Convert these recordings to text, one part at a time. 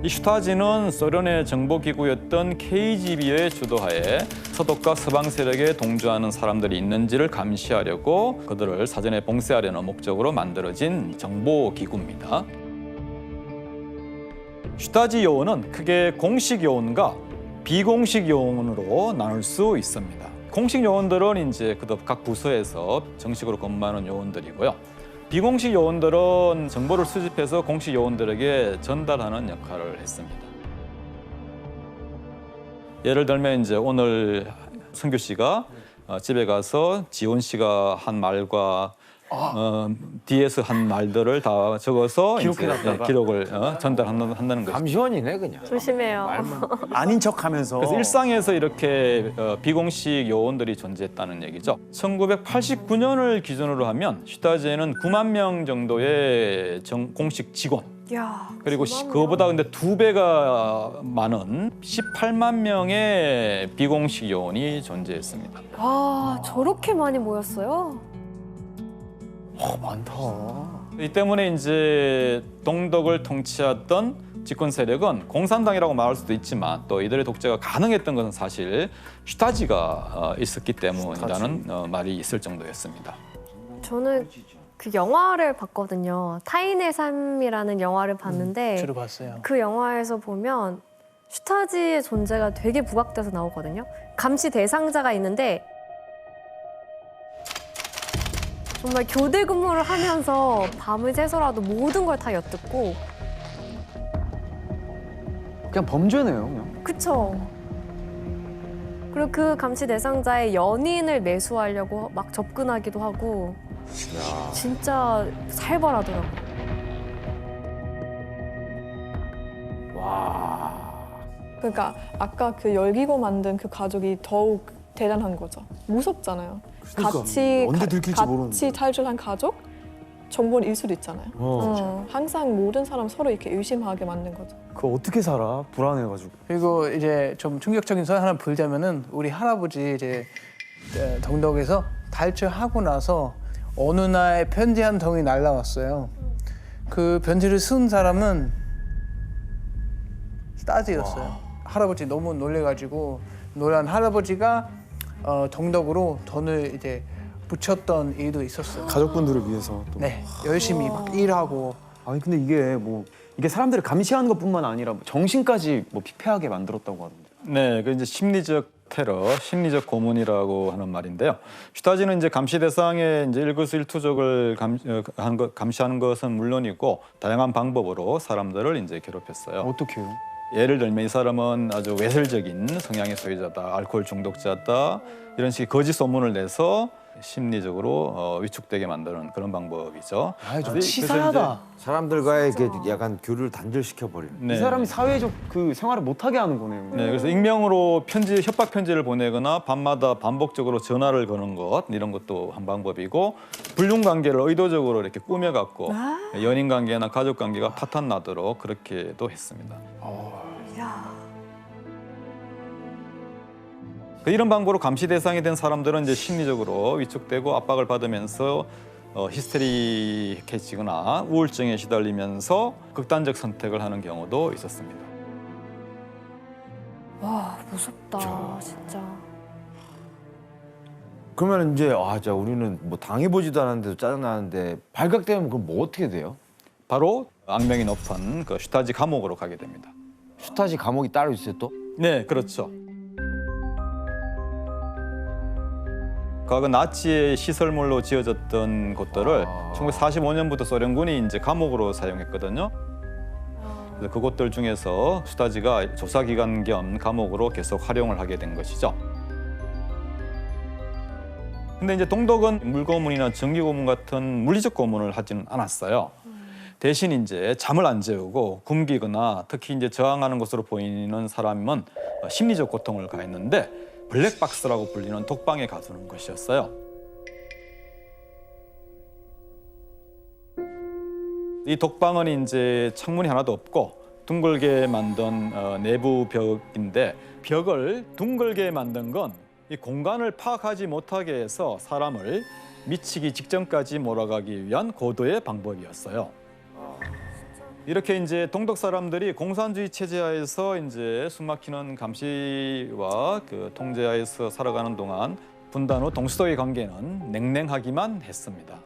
이 슈타지는 소련의 정보기구였던 KGB의 주도하에 서독과 서방 세력에 동조하는 사람들이 있는지를 감시하려고 그들을 사전에 봉쇄하려는 목적으로 만들어진 정보기구입니다. 슈타지 요원은 크게 공식 요원과 비공식 요원으로 나눌 수 있습니다. 공식 요원들은 이제 각 부서에서 정식으로 근무하는 요원들이고요. 비공식 요원들은 정보를 수집해서 공식 요원들에게 전달하는 역할을 했습니다. 예를 들면 이제 오늘 승규 씨가 집에 가서 지원 씨가 한 말과 뒤에서 한 말들을 다 적어서 기록해놨다가. 기록을 전달한다는 거죠. 감시원이네 그냥. 조심해요. 아닌 척하면서. 그래서 일상에서 이렇게 비공식 요원들이 존재했다는 얘기죠. 1989년을 기준으로 하면 슈타지에는 9만 명 정도의 공식 직원, 야, 그리고 그만해요. 그거보다 근데 2배가 많은 18만 명의 비공식 요원이 존재했습니다. 와, 저렇게 많이 모였어요? 많다. 이 때문에 이제 동독을 통치하던 집권 세력은 공산당이라고 말할 수도 있지만 또 이들의 독재가 가능했던 것은 사실 슈타지가 있었기 때문이라는 말이 있을 정도였습니다. 저는 그 영화를 봤거든요. 타인의 삶이라는 영화를 봤는데 주로 봤어요. 그 영화에서 보면 슈타지의 존재가 되게 부각돼서 나오거든요. 감시 대상자가 있는데 정말 교대 근무를 하면서 밤을 새서라도 모든 걸 다 엿듣고 그냥 범죄네요. 그냥. 그쵸? 그리고 그 감시 대상자의 연인을 매수하려고 막 접근하기도 하고 진짜 살벌하더라고요. 그러니까 아까 그 열기고 만든 그 가족이 더욱 대단한 거죠. 무섭잖아요. 그러니까, 언제 들킬지 모르는데. 같이 탈출한 가족 정보를 잃을 수도 있잖아요. 항상 모든 사람 서로 이렇게 의심하게 만든 거죠. 그거 어떻게 살아? 불안해가지고. 그리고 이제 좀 충격적인 사연 하나 불자면은 우리 할아버지 이제 동덕에서 탈출하고 나서 어느 날 편지 한 통이 날라왔어요. 그 편지를 쓴 사람은 스타즈였어요. 할아버지 너무 놀래가지고 놀란 할아버지가 동덕으로 돈을 이제 붙였던 일도 있었어요. 가족분들을 위해서 또. 네, 열심히 막 일하고. 아니 근데 이게 사람들을 감시하는 것뿐만 아니라 정신까지 피폐하게 만들었다고 하던데. 네, 그 이제 심리적 테러, 심리적 고문이라고 하는 말인데요. 슈타지는 이제 감시 대상의 이제 일거수일투족을 감시하는 것은 물론이고 다양한 방법으로 사람들을 이제 괴롭혔어요. 어떻게 해요? 예를 들면 이 사람은 아주 외설적인 성향의 소유자다, 알코올 중독자다 이런 식의 거짓 소문을 내서 심리적으로 위축되게 만드는 그런 방법이죠. 좀 치사하다. 사람들과의 약간 교류를 단절시켜 버리는. 네. 이 사람이 사회적 그 생활을 못하게 하는 거네요. 네, 그래서 익명으로 협박 편지를 보내거나 밤마다 반복적으로 전화를 거는 것 이런 것도 한 방법이고 불륜 관계를 의도적으로 이렇게 꾸며갖고 연인 관계나 가족 관계가 파탄 나도록 그렇게도 했습니다. 이런 방법으로 감시 대상이 된 사람들은 이제 심리적으로 위축되고 압박을 받으면서 히스테릭해지거나 우울증에 시달리면서 극단적 선택을 하는 경우도 있었습니다. 와, 무섭다, 진짜. 그러면 이제 자 우리는 뭐 당해보지도 않았는데도 짜증나는데 발각되면 그럼 뭐 어떻게 돼요? 바로 악명이 높은 그 슈타지 감옥으로 가게 됩니다. 슈타지 감옥이 따로 있어요 또? 네, 그렇죠. 과거 나치의 시설물로 지어졌던 곳들을 1945년부터 소련군이 이제 감옥으로 사용했거든요. 그래서 그곳들 중에서 슈타지가 조사기관 겸 감옥으로 계속 활용을 하게 된 것이죠. 근데 이제 동독은 물고문이나 전기고문 같은 물리적 고문을 하지는 않았어요. 대신 이제 잠을 안 재우고 굶기거나 특히 이제 저항하는 것으로 보이는 사람은 심리적 고통을 가했는데 블랙박스라고 불리는 독방에 가두는 것이었어요. 이 독방은 이제 창문이 하나도 없고 둥글게 만든 내부 벽인데 벽을 둥글게 만든 건 이 공간을 파악하지 못하게 해서 사람을 미치기 직전까지 몰아가기 위한 고도의 방법이었어요. 이렇게 이제 동독 사람들이 공산주의 체제하에서 이제 숨막히는 감시와 그 통제하에서 살아가는 동안 분단 후 동서독의 관계는 냉랭하기만 했습니다.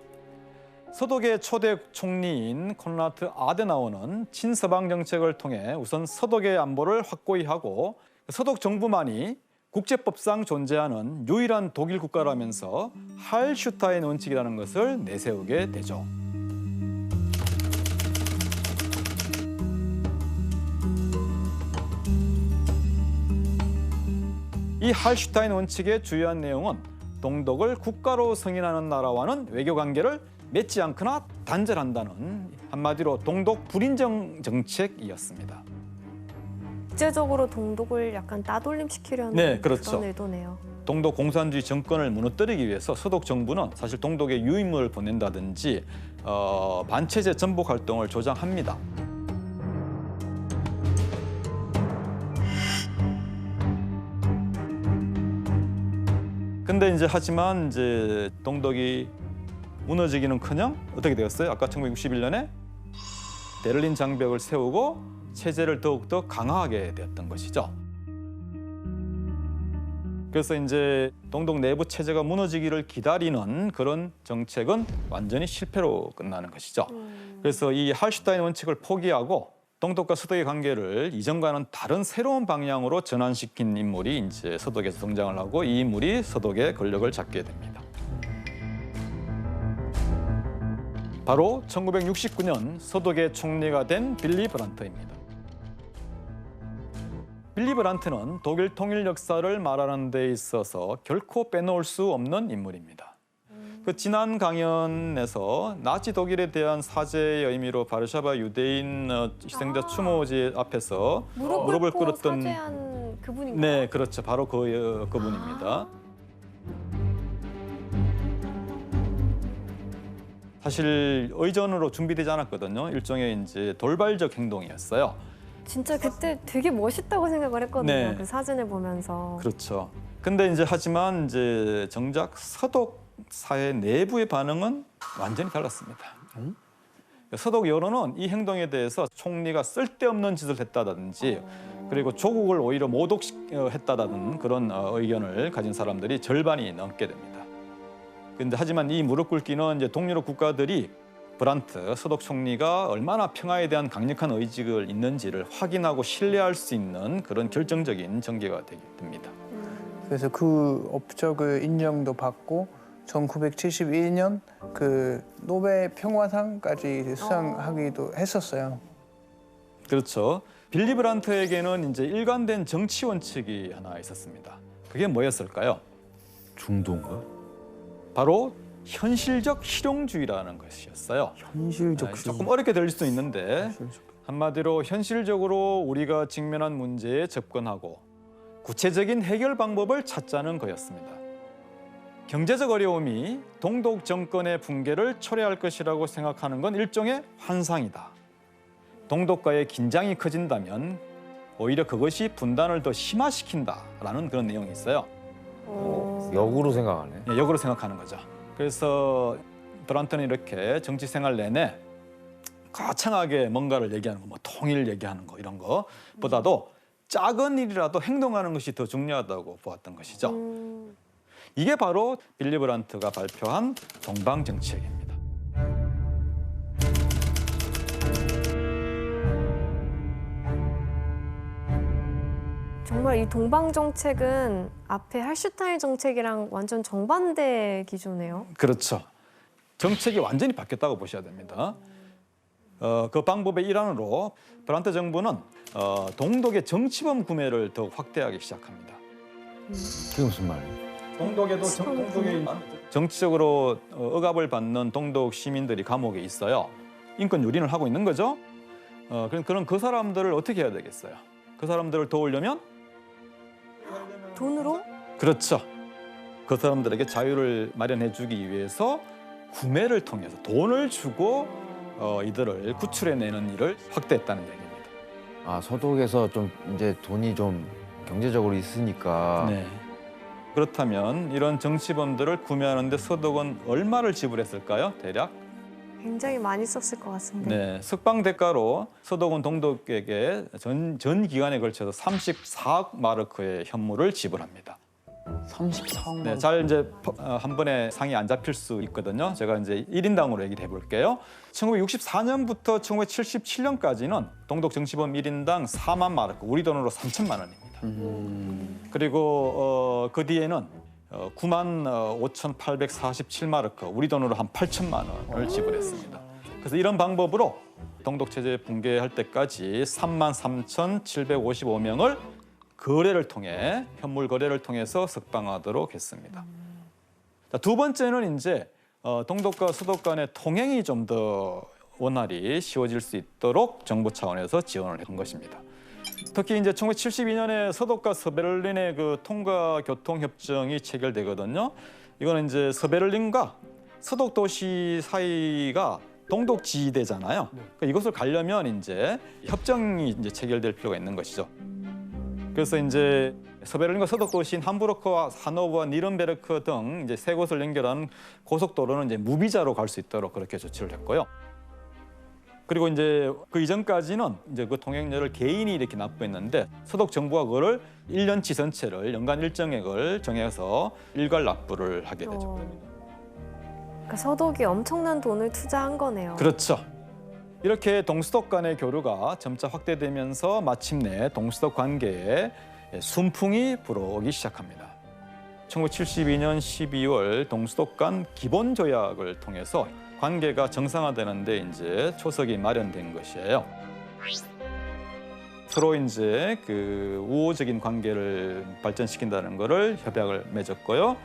서독의 초대 총리인 콘라드 아데나워는 친서방 정책을 통해 우선 서독의 안보를 확고히 하고 서독 정부만이 국제법상 존재하는 유일한 독일 국가라면서 할슈타인 원칙이라는 것을 내세우게 되죠. 이 할슈타인 원칙의 주요한 내용은 동독을 국가로 승인하는 나라와는 외교 관계를 맺지 않거나 단절한다는 한마디로 동독 불인정 정책이었습니다. 국제적으로 동독을 약간 따돌림시키려는 네, 그렇죠. 그런 의도네요. 동독 공산주의 정권을 무너뜨리기 위해서 서독 정부는 사실 동독에 유인물을 보낸다든지 반체제 전복 활동을 조장합니다. 근데 이제 하지만 이제 동독이 무너지기는커녕 어떻게 되었어요? 아까 1961년에 베를린 장벽을 세우고 체제를 더욱더 강화하게 되었던 것이죠. 그래서 이제 동독 내부 체제가 무너지기를 기다리는 그런 정책은 완전히 실패로 끝나는 것이죠. 그래서 이 할슈타인 원칙을 포기하고 동독과 서독의 관계를 이전과는 다른 새로운 방향으로 전환시킨 인물이 이제 서독에서 등장을 하고 이 인물이 서독의 권력을 잡게 됩니다. 바로 1969년 서독의 총리가 된 빌리 브란트입니다. 빌리 브란트는 독일 통일 역사를 말하는 데 있어서 결코 빼놓을 수 없는 인물입니다. 그 지난 강연에서 나치 독일에 대한 사죄의 의미로 바르샤바 유대인 희생자 추모제 앞에서 무릎을 꿇었던 사죄한 그분인가요? 네, 그렇죠. 바로 그분입니다. 사실 의전으로 준비되지 않았거든요. 일종의 이제 돌발적 행동이었어요. 진짜 그때 되게 멋있다고 생각을 했거든요. 네. 그 사진을 보면서. 그렇죠. 근데 이제 하지만 이제 정작 서독 사회 내부의 반응은 완전히 달랐습니다. 서독 여론은 이 행동에 대해서 총리가 쓸데없는 짓을 했다든지 그리고 조국을 오히려 모독했다는 그런 의견을 가진 사람들이 절반이 넘게 됩니다. 근데 하지만 이 무릎 꿇기는 이제 동유럽 국가들이 브란트 서독 총리가 얼마나 평화에 대한 강력한 의지가 있는지를 확인하고 신뢰할 수 있는 그런 결정적인 전개가 되게 됩니다. 그래서 그 업적을 인정도 받고 1971년 그 노벨 평화상까지 수상하기도 했었어요. 그렇죠. 빌리 브란트에게는 이제 일관된 정치 원칙이 하나 있었습니다. 그게 뭐였을까요? 중도인가? 바로 현실적 실용주의라는 것이었어요. 현실적 조금 어렵게 들릴 수도 있는데 한마디로 현실적으로 우리가 직면한 문제에 접근하고 구체적인 해결 방법을 찾자는 거였습니다. 경제적 어려움이 동독 정권의 붕괴를 초래할 것이라고 생각하는 건 일종의 환상이다. 동독과의 긴장이 커진다면 오히려 그것이 분단을 더 심화시킨다라는 그런 내용이 있어요. 역으로 생각하네. 예, 역으로 생각하는 거죠. 그래서 브란트는 이렇게 정치 생활 내내 거창하게 뭔가를 얘기하는 거, 뭐 통일 얘기하는 거 이런 거보다도 작은 일이라도 행동하는 것이 더 중요하다고 보았던 것이죠. 이게 바로 빌리 브란트가 발표한 동방 정책입니다. 정말 이 동방 정책은 앞에 할슈타인 정책이랑 완전 정반대 기조네요. 그렇죠. 정책이 완전히 바뀌었다고 보셔야 됩니다. 그 방법의 일환으로 브란트 정부는 동독의 정치범 구매를 더욱 확대하기 시작합니다. 그게 무슨 말이에요? 동독에도 동독이 정치적으로 억압을 받는 동독 시민들이 감옥에 있어요. 인권 유린을 하고 있는 거죠. 그럼 그 사람들을 어떻게 해야 되겠어요? 그 사람들을 도우려면 돈으로? 그렇죠. 그 사람들에게 자유를 마련해주기 위해서 구매를 통해서 돈을 주고 이들을 구출해내는 일을 확대했다는 얘기입니다. 아, 서독에서 좀 이제 돈이 좀 경제적으로 있으니까 네. 그렇다면 이런 정치범들을 구매하는데 서독은 얼마를 지불했을까요? 대략 굉장히 많이 썼을 것 같은데. 네, 석방 대가로 서독은 동독에게 전 기간에 걸쳐서 34억 마르크의 현물을 지불합니다. 34억. 네, 잘 이제 한 번에 상이 안 잡힐 수 있거든요. 제가 이제 1인당으로 얘기를 해볼게요. 1964년부터 1977년까지는 동독 정치범 1인당 4만 마르크, 우리 돈으로 3천만 원입니다. 그리고 그 뒤에는 9만 5,847마르크, 우리 돈으로 한 8천만 원을 지불했습니다. 그래서 이런 방법으로 동독 체제 붕괴할 때까지 3만 3,755명을 거래를 통해 현물 거래를 통해서 석방하도록 했습니다. 자, 두 번째는 이제 동독과 서독 간의 통행이 좀 더 원활히 쉬워질 수 있도록 정부 차원에서 지원을 한 것입니다. 특히 이제 1972년에 서독과 서베를린의 그 통과 교통 협정이 체결되거든요. 이거는 이제 서베를린과 서독 도시 사이가 동독 지대잖아요. 그러니까 이것을 가려면 이제 협정이 이제 체결될 필요가 있는 것이죠. 그래서 이제 서베를린과 서독 도시인 함부르크와 하노버와 니른베르크 등 이제 세 곳을 연결하는 고속도로는 이제 무비자로 갈 수 있도록 그렇게 조치를 했고요. 그리고 이제 그 이전까지는 이제 그 통행료를 개인이 이렇게 납부했는데 서독 정부가 그거를 1년치 전체를 연간 일정액을 정해서 일괄 납부를 하게 되죠. 그러니까 서독이 엄청난 돈을 투자한 거네요. 그렇죠. 이렇게 동서독 간의 교류가 점차 확대되면서 마침내 동서독 관계에 순풍이 불어오기 시작합니다. 1972년 12월 동서독 간 기본 조약을 통해서 관계가 정상화되는데 이제 초석이 마련된 것이에요. 서로 이제 그 우호적인 관계를 발전시킨다는 것을 협약을 맺었고요.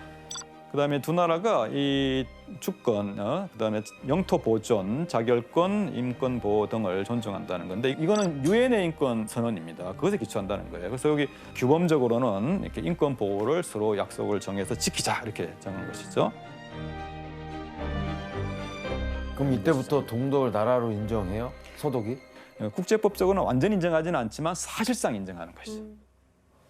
그다음에 두 나라가 이 주권, 그다음에 영토 보존, 자결권, 인권 보호 등을 존중한다는 건데 이거는 유엔의 인권 선언입니다. 그것에 기초한다는 거예요. 그래서 여기 규범적으로는 이렇게 인권 보호를 서로 약속을 정해서 지키자 이렇게 정한 것이죠. 그럼 이때부터 동독을 나라로 인정해요? 서독이? 국제법적으로는 완전히 인정하지는 않지만 사실상 인정하는 것이죠.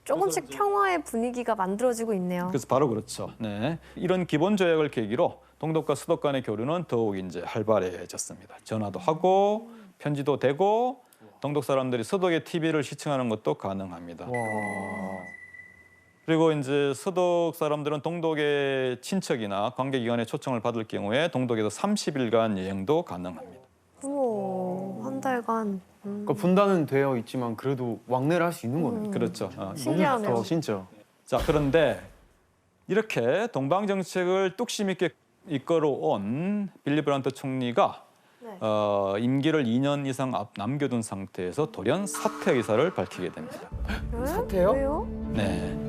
조금씩 평화의 분위기가 만들어지고 있네요. 그래서 바로 그렇죠. 네, 이런 기본 조약을 계기로 동독과 서독 간의 교류는 더욱 이제 활발해졌습니다. 전화도 하고 편지도 되고 동독 사람들이 서독의 TV를 시청하는 것도 가능합니다. 그리고 이제 서독 사람들은 동독의 친척이나 관계기관의 초청을 받을 경우에 동독에서 30일간 여행도 가능합니다. 우와, 한 달간. 그러니까 분단은 되어 있지만 그래도 왕래를 할 수 있는 거네요. 그렇죠. 신기하네요. 너무 좋다, 진짜. 자, 그런데 이렇게 동방 정책을 뚝심 있게 이끌어온 빌리 브란트 총리가 네. 임기를 2년 이상 남겨둔 상태에서 돌연 사퇴 의사를 밝히게 됩니다. 사퇴요? 왜요? 네.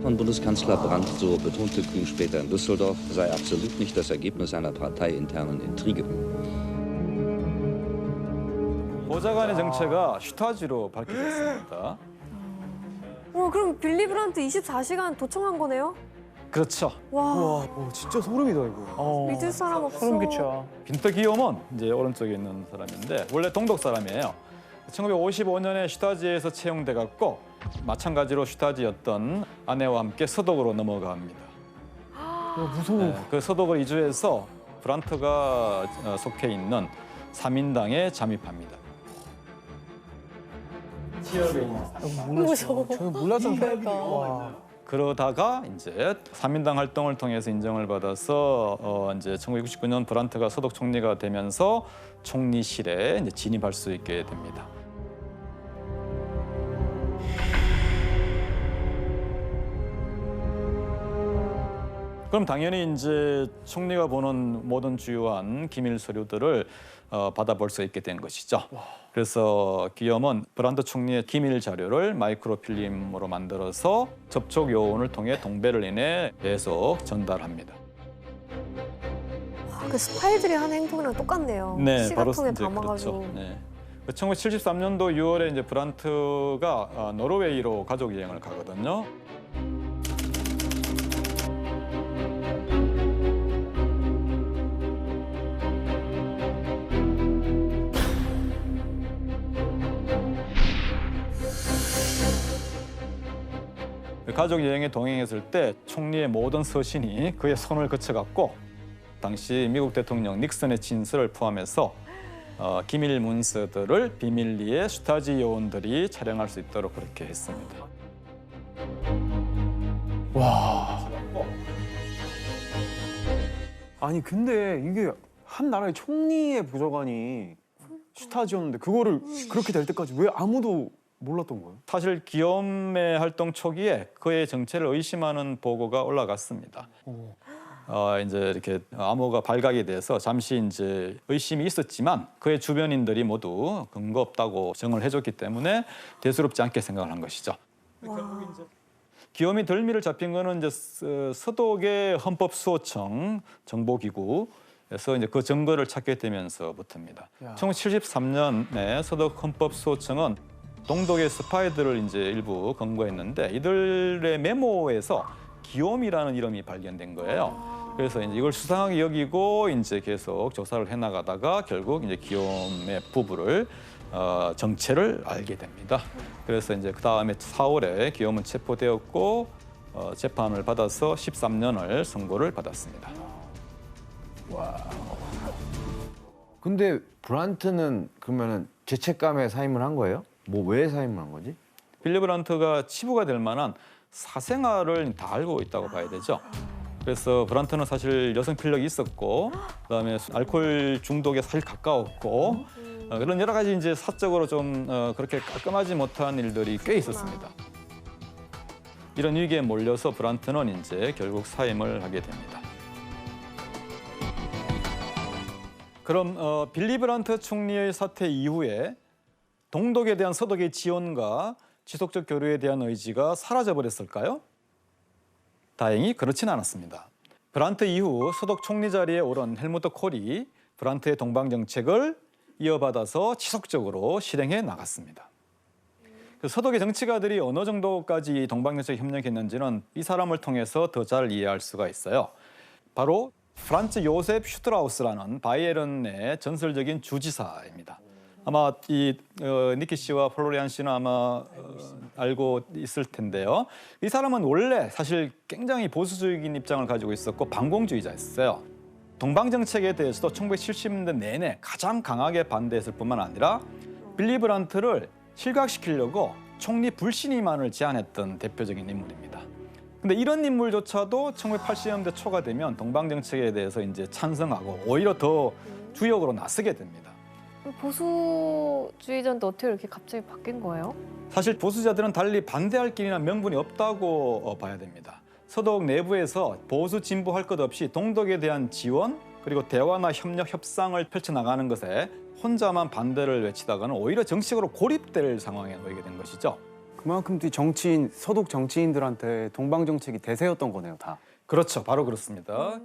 Von Bundeskanzler Brandt, so betonte Kühn später in Düsseldorf, sei absolut nicht das Ergebnis einer parteiinternen Intrige. 보좌관의 정체가 슈타지로 밝혀졌습니다. 그럼 빌리 브란트 24시간 도청한 거네요? 그렇죠. 와, 진짜 소름이다 이거. 믿을 사람 없어. 소름 끼쳐. 빈터 기욤은 이제 오른쪽에 있는 사람인데 원래 동독 사람이에요. 1955년에 슈타지에서 채용돼 갖고 마찬가지로 슈타지였던 아내와 함께 서독으로 넘어갑니다. 무서워. 네, 그 서독을 이주해서 브란트가 속해 있는 3인당에 잠입합니다. 무서워. 저는 몰랐던 그러니까. 와. 그러다가 이제 3인당 활동을 통해서 인정을 받아서 이제 1969년 브란트가 서독 총리가 되면서 총리실에 이제 진입할 수 있게 됩니다. 그럼 당연히 이제 총리가 보는 모든 주요한 기밀 서류들을 받아볼 수 있게 된 것이죠. 그래서 기욤은 브란트 총리의 기밀 자료를 마이크로필름으로 만들어서 접촉 요원을 통해 동베를린에 계속 전달합니다. 그 스파이들이 하는 행동이랑 똑같네요. 시가통에 이제 담아가지고. 그렇죠. 네. 1973년도 6월에 이제 브란트가 노르웨이로 가족 여행을 가거든요. 가족 여행에 동행했을 때 총리의 모든 서신이 그의 손을 거쳐갔고 당시 미국 대통령 닉슨의 친서를 포함해서 기밀 문서들을 비밀리에 슈타지 요원들이 촬영할 수 있도록 그렇게 했습니다. 아니 근데 이게 한 나라의 총리의 보좌관이 슈타지였는데 그거를 그렇게 될 때까지 왜 아무도 몰랐던 거예요? 사실 기욤의 활동 초기에 그의 정체를 의심하는 보고가 올라갔습니다. 이제 이렇게 암호가 발각이 돼서 잠시 이제 의심이 있었지만 그의 주변인들이 모두 근거 없다고 정을 해줬기 때문에 대수롭지 않게 생각을 한 것이죠. 기욤이 덜미를 잡힌 거는 이제 서독의 헌법수호청 정보기구에서 이제 그 증거를 찾게 되면서부터입니다. 1973년에 서독 헌법수호청은 동독의 스파이들을 이제 일부 검거했는데 이들의 메모에서 기욤이라는 이름이 발견된 거예요. 그래서 이제 이걸 수상하게 여기고 이제 계속 조사를 해나가다가 결국 이제 기욤의 부부를 정체를 알게 됩니다. 그래서 이제 그 다음에 4월에 기욤은 체포되었고 재판을 받아서 13년을 선고를 받았습니다. 근데 브란트는 그러면은 죄책감에 사임을 한 거예요? 뭐 왜 사임을 한 거지? 빌리 브란트가 치부가 될 만한 사생활을 다 알고 있다고 봐야 되죠. 그래서 브란트는 사실 여성 필력이 있었고, 그다음에 알코올 중독에 사실 가까웠고, 그런 여러 가지 이제 사적으로 좀 그렇게 깔끔하지 못한 일들이 꽤 있었습니다. 이런 위기에 몰려서 브란트는 이제 결국 사임을 하게 됩니다. 그럼 빌리 브란트 총리의 사퇴 이후에 동독에 대한 서독의 지원과 지속적 교류에 대한 의지가 사라져 버렸을까요? 다행히 그렇진 않았습니다. 브란트 이후 서독 총리 자리에 오른 헬무트 콜이 브란트의 동방 정책을 이어받아서 지속적으로 실행해 나갔습니다. 서독의 정치가들이 어느 정도까지 동방 정책에 협력했는지는 이 사람을 통해서 더 잘 이해할 수가 있어요. 바로 프란츠 요셉 슈트라우스라는 바이에른의 전설적인 주지사입니다. 아마 이 니키 씨와 플로리안 씨는 아마 알고 있을 텐데요. 이 사람은 원래 사실 굉장히 보수적인 입장을 가지고 있었고 반공주의자였어요. 동방 정책에 대해서도 1970년대 내내 가장 강하게 반대했을 뿐만 아니라 빌리 브란트를 실각시키려고 총리 불신임안을 제안했던 대표적인 인물입니다. 근데 이런 인물조차도 1980년대 초가 되면 동방 정책에 대해서 이제 찬성하고 오히려 더 주역으로 나서게 됩니다. 보수주의자인데 어떻게 이렇게 갑자기 바뀐 거예요? 사실 보수자들은 달리 반대할 길이나 명분이 없다고 봐야 됩니다. 서독 내부에서 보수 진보할 것 없이 동독에 대한 지원 그리고 대화나 협력 협상을 펼쳐나가는 것에 혼자만 반대를 외치다가는 오히려 정치적으로 고립될 상황에 놓이게 된 것이죠. 그만큼 정치인 서독 정치인들한테 동방 정책이 대세였던 거네요, 다. 그렇죠. 바로 그렇습니다.